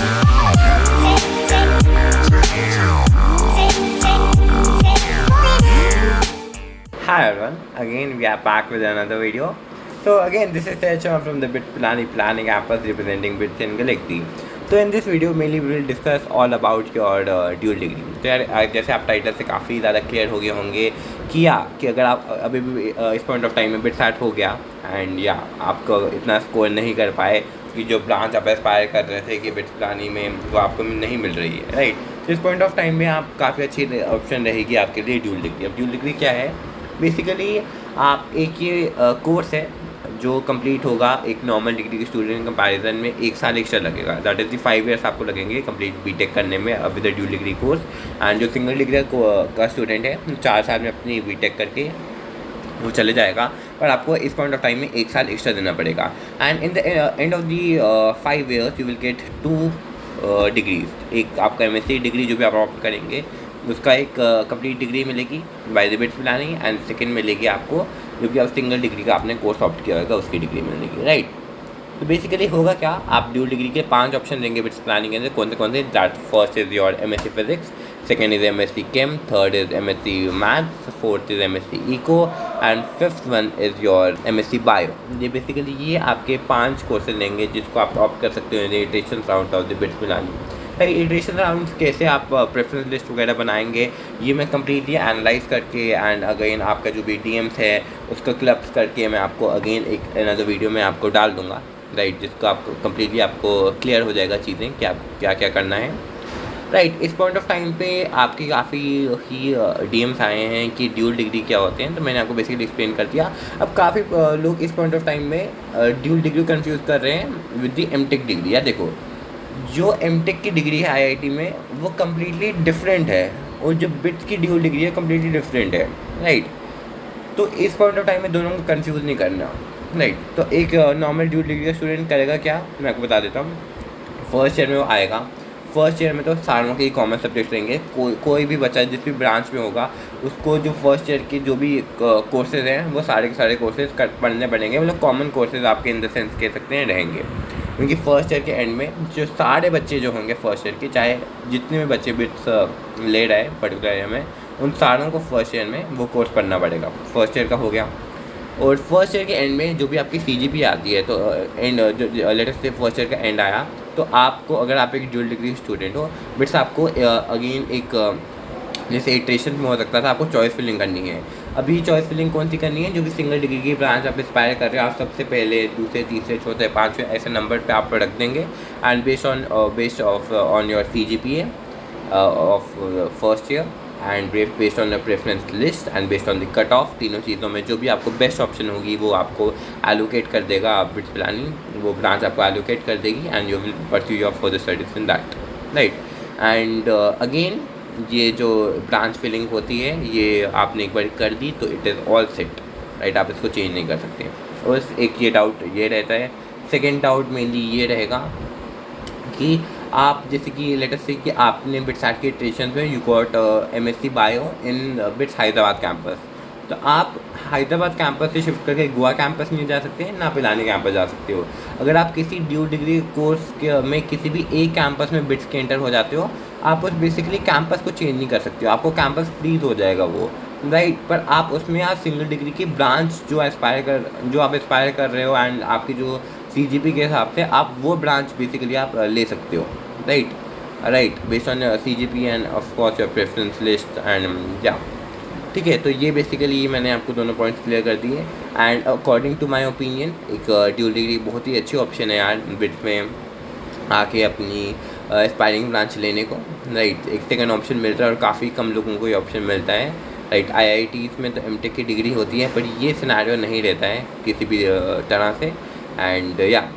Hi everyone, again we are back with another video. So again this is Sachin from the Bit Planning Campus representing Bits in Galaxy. So in this video mainly we will discuss all about your dual degree. तो यार जैसे आप title से काफ़ी ज़्यादा clear हो गए होंगे कि अगर आप अभी भी इस पॉइंट ऑफ टाइम में बिट सेट हो गया एंड या आपको इतना स्कोर नहीं कर पाए कि जो ब्रांच आप एस्पायर कर रहे थे कि बिट्स प्लानिंग में वो आपको नहीं मिल रही है, राइट। तो इस पॉइंट ऑफ टाइम में आप काफ़ी अच्छी ऑप्शन रहेगी आपके लिए ड्यूल डिग्री। अब ड्यूल डिग्री क्या है? बेसिकली आप एक ये कोर्स है जो कंप्लीट होगा एक नॉर्मल डिग्री के स्टूडेंट कंपैरिजन में 1 साल एक्स्ट्रा लगेगा। दैट इज़ दी 5 ईयर्स आपको लगेंगे कंप्लीट बीटेक करने में with dual degree course. And जो सिंगल डिग्री का स्टूडेंट है 4 साल में अपनी बीटेक करके वो चले जाएगा, पर आपको इस पॉइंट ऑफ टाइम में 1 साल एक्स्ट्रा देना पड़ेगा। And in the end of the 5 years you will get 2 degrees. एक आपका एमएससी डिग्री जो भी आप ऑप्ट करेंगे उसका एक कंप्लीट डिग्री मिलेगी by the bits planning, and second मिलेगी आपको जो कि आप सिंगल डिग्री का आपने कोर्स ऑप्ट किया होगा उसकी डिग्री मिलेगी, राइट। तो बेसिकली होगा क्या, आप ड्यूल डिग्री के 5 ऑप्शन देंगे बिट्स प्लानिंग के अंदर। कौन से that first is your MSc physics, second is MSc chem, third is MSc maths, fourth is MSc eco and fifth one is your MSc bio. ये बेसिकली ये आपके 5 courses लेंगे जिसको आप ऑप्ट कर सकते हो iteration round of the bits planning. Iteration round कैसे आप प्रेफरेंस लिस्ट वगैरह बनाएंगे ये मैं कम्प्लीटली एनालाइज करके एंड अगेन आपका जो भी डीएम्स है उसका क्लब्स करके मैं आपको अगेन एक अनदर वीडियो में आपको डाल दूंगा, राइट, जिसको आपको कम्प्लीटली आपको क्लियर हो जाएगा चीज़ें कि आप क्या क्या करना है, राइट। इस पॉइंट ऑफ टाइम पे आपकी काफ़ी ही डीएम्स आए हैं कि ड्यूल डिग्री क्या होते हैं, तो मैंने आपको बेसिकली एक्सप्लेन कर दिया। अब काफ़ी लोग इस पॉइंट ऑफ टाइम में ड्यूल डिग्री कन्फ्यूज़ कर रहे हैं विद दी एमटेक डिग्री। या देखो, जो एमटेक की डिग्री है आईआईटी में वो कम्प्लीटली डिफरेंट है और जो बिट्स की ड्यूल डिग्री है कम्प्लीटली डिफरेंट है, राइट। तो इस पॉइंट ऑफ टाइम में दोनों को कंफ्यूज नहीं करना, राइट। तो एक नॉर्मल ड्यूल डिग्री का स्टूडेंट करेगा क्या, मैं आपको बता देता हूँ। फर्स्ट ईयर में वो आएगा, फर्स्ट ईयर में तो सारों के कॉमर्स सब्जेक्ट रहेंगे। कोई भी बच्चा जिस भी ब्रांच में होगा उसको जो फर्स्ट ईयर के जो भी कोर्सेज हैं वो सारे के सारे कोर्सेज पढ़ने पड़ेंगे, मतलब कॉमन कोर्सेज आपके इन द सेंस कह सकते हैं रहेंगे। क्योंकि फर्स्ट ईयर के एंड में जो सारे बच्चे जो होंगे फर्स्ट ईयर के, चाहे जितने भी बच्चे बिट्स ले रहे हैं पर्टिकुलर ईयर में, उन सारों को फर्स्ट ईयर में वो कोर्स पढ़ना पड़ेगा। फर्स्ट ईयर का हो गया। और फर्स्ट ईयर के एंड में जो भी आपकी सीजीपी आती है, तो एंड जो लेटेस्ट से फर्स्ट ईयर का एंड आया, तो आपको अगर आप एक ड्यूल डिग्री स्टूडेंट हो बिट्स आपको अगेन एक जैसे इटरेशन में हो सकता था, आपको चॉइस फिलिंग करनी है। अभी चॉइस फिलिंग कौन सी करनी है, जो भी सिंगल डिग्री की ब्रांच आप एस्पायर कर रहे हो, आप सबसे पहले दूसरे तीसरे चौथे पाँचवें ऐसे नंबर पे आप रख देंगे and based on your CGPA of first year and based on the preference list and based on the cut off, तीनों चीज़ों में जो भी आपको बेस्ट ऑप्शन होगी वो आपको एलोकेट कर देगा बिट्स प्लानिंग, वो ब्रांच आपको एलोकेट कर देगी and you will pursue your further studies in that, right. And again ये जो ब्रांच फिलिंग होती है ये आपने एक बार कर दी तो it is all set, right, आप इसको चेंज नहीं कर सकते। और एक ये डाउट ये रहता है। सेकेंड डाउट मेनली ये रहेगा कि आप जैसे कि लेटेस्ट से कि आपने बिट्स के इटरेशन में you got MSc bio in bits Hyderabad campus, तो आप हैदराबाद कैंपस से शिफ्ट करके गोवा कैंपस नहीं जा सकते हैं, ना पिलानी कैंपस जा सकते हो। अगर आप किसी ड्यूल डिग्री कोर्स के में किसी भी एक कैंपस में बिट्स के एंटर हो जाते हो, आप उस बेसिकली कैंपस को चेंज नहीं कर सकते हो, आपको कैंपस फ्रीज हो जाएगा वो, राइट। पर आप उसमें आप सिंगल डिग्री की ब्रांच जो आप एस्पायर कर रहे हो एंड आपकी जो CGP के हिसाब से आप वो ब्रांच बेसिकली आप ले सकते हो, right, based on CGP end of course your preference list and या, ठीक है। तो ये बेसिकली मैंने आपको दोनों पॉइंट्स क्लियर कर दिए and according to my opinion एक ड्यूल डिग्री बहुत ही अच्छी ऑप्शन है यार बिट्स में आके अपनी एस्पायरिंग ब्रांच लेने को, राइट। एक सेकेंड ऑप्शन मिलता है और काफ़ी कम लोगों को ये ऑप्शन मिलता है, राइट। IITs में तो एमटेक की डिग्री होती है पर ये सिनेरियो नहीं रहता है किसी भी तरह से एंड या।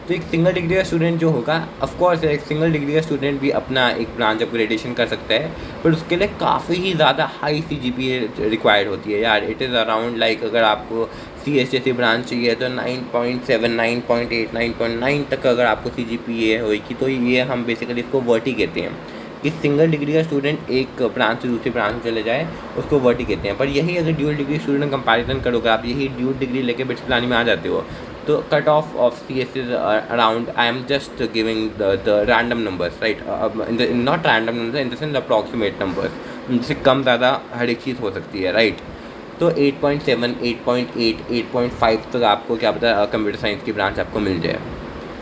तो एक सिंगल डिग्री का स्टूडेंट जो होगा, ऑफ कोर्स एक सिंगल डिग्री का स्टूडेंट भी अपना एक ब्रांच अपग्रेडेशन कर सकता है, पर उसके लिए काफ़ी ही ज़्यादा हाई CGPA रिक्वायर्ड होती है यार। इट इज़ अराउंड लाइक अगर आपको CS जैसी ब्रांच चाहिए तो 9.7, 9.8, 9.9 तक अगर आपको CGPA होगी, तो ये हम बेसिकली इसको वर्टी कहते हैं कि सिंगल डिग्री का स्टूडेंट एक ब्रांच से दूसरी ब्रांच में चले जाए उसको वर्टी कहते हैं। पर यही अगर ड्यूल डिग्री स्टूडेंट कंपैरिजन करोगे, आप यही ड्यूल डिग्री लेके बिट्स प्लानिंग में आ जाते हो, तो cut off CS is around, I am just giving the random numbers, right? Not random numbers, in the sense approximate numbers. जिससे कम ज़्यादा हर एक चीज़ हो सकती है, राइट? तो 8.7, 8.8, 8.5 तक आपको क्या पता कंप्यूटर साइंस की ब्रांच आपको मिल जाए,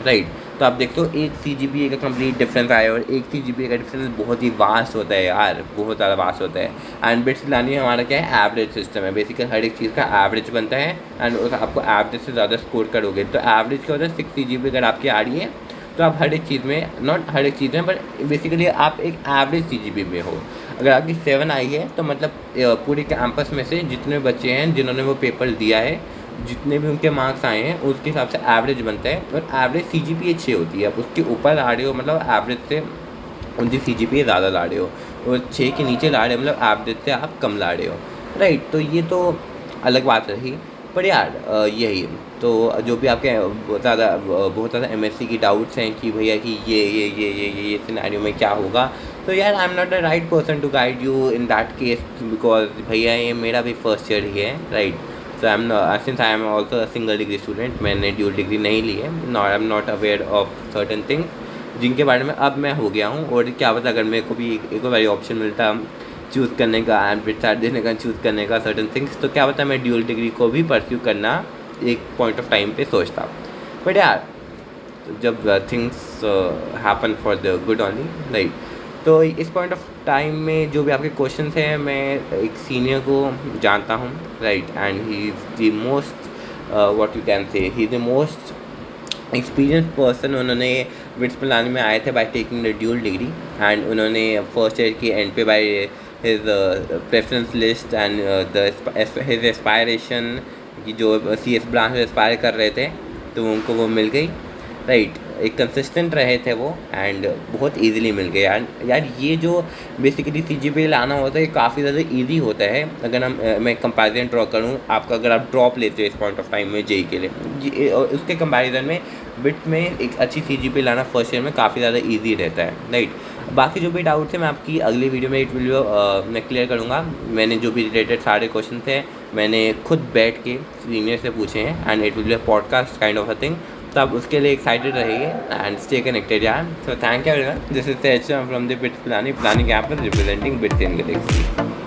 राइट? तो आप देखते हो एक CGPA का कंप्लीट डिफरेंस आया, और एक CGPA का डिफरेंस बहुत ही वास्ट होता है यार, बहुत ज़्यादा वास्ट होता है। एंड बिट्स पिलानी हमारा क्या है, एवरेज सिस्टम है। बेसिकली हर एक चीज़ का एवरेज बनता है, एंड उस आपको एवरेज से ज़्यादा स्कोर करोगे तो एवरेज क्या होता है, 6 CGPA अगर आपकी आ रही है तो आप हर एक चीज़ में, नॉट हर एक चीज़ में, बट बेसिकली आप एक एवरेज CGPA में हो। अगर आपकी 7 आई है तो मतलब पूरे कैंपस में से जितने बच्चे हैं जिन्होंने वो पेपर दिया है, जितने भी उनके मार्क्स आए हैं उसके हिसाब से एवरेज बनता है, और एवरेज CGPA 6 होती है। अब उसके ऊपर ला रहे हो मतलब एवरेज से उनकी CGPA ज़्यादा ला रहे हो, और 6 के नीचे ला रहे हो मतलब एवरेज से आप कम ला रहे हो, राइट? तो ये तो अलग बात रही, पर यार यही तो जो भी आपके बहुत ज़्यादा MSc की डाउट्स हैं कि भैया कि ये सिनेरियो में क्या होगा, तो यार I am not the right person to guide you in that case, because भैया ये मेरा भी फर्स्ट ईयर ही है, राइट? तो since I am also single degree student, मैंने ड्यूल डिग्री नहीं ली है, आई am not aware of certain things जिनके बारे में अब मैं हो गया हूँ। और क्या पता अगर मेरे को भी एक बार ऑप्शन मिलता चूज़ करने का एंड बिट चार्ट देने का, चूज़ करने का सर्टन थिंग्स, तो क्या पता मैं ड्यूल डिग्री को भी परस्यू करना एक पॉइंट ऑफ टाइम पे सोचता। बट यार जब things happen for the good only, right? तो इस पॉइंट ऑफ टाइम में जो भी आपके क्वेश्चंस हैं, मैं एक सीनियर को जानता हूँ, right? And he is the most what you can say, he is the most experience person. उन्होंने बिट्स पिलानी में आए थे by taking the dual degree, and उन्होंने फर्स्ट ईयर की एंड पे by his preference list and his aspiration कि जो CS branch में एस्पायर कर रहे थे तो उनको वो मिल गई, राइट? एक कंसिस्टेंट रहे थे वो, एंड बहुत इजीली मिल गए यार। ये जो बेसिकली CGPA लाना होता है काफ़ी ज़्यादा इजी होता है। अगर मैं कंपैरिजन ड्रॉ करूँ आपका, अगर आप ड्रॉप लेते हो इस पॉइंट ऑफ टाइम में JEE के लिए, उसके कंपैरिजन में बिट में एक अच्छी CGPA लाना फर्स्ट ईयर में काफ़ी ज़्यादा ईजी रहता है, राइट? बाकी जो भी डाउट्स है मैं आपकी अगली वीडियो में मैं क्लियर करूँगा। मैंने जो भी रिलेटेड सारे क्वेश्चन थे मैंने खुद बैठ के सीनियर से पूछे हैं, and it will be a podcast kind of a thing. तो आप उसके लिए एक्साइटेड रहिए एंड स्टे कनेक्टेड यार। So thank you everyone, this is the HM from the bits Pilani campus representing bits in Galaxy.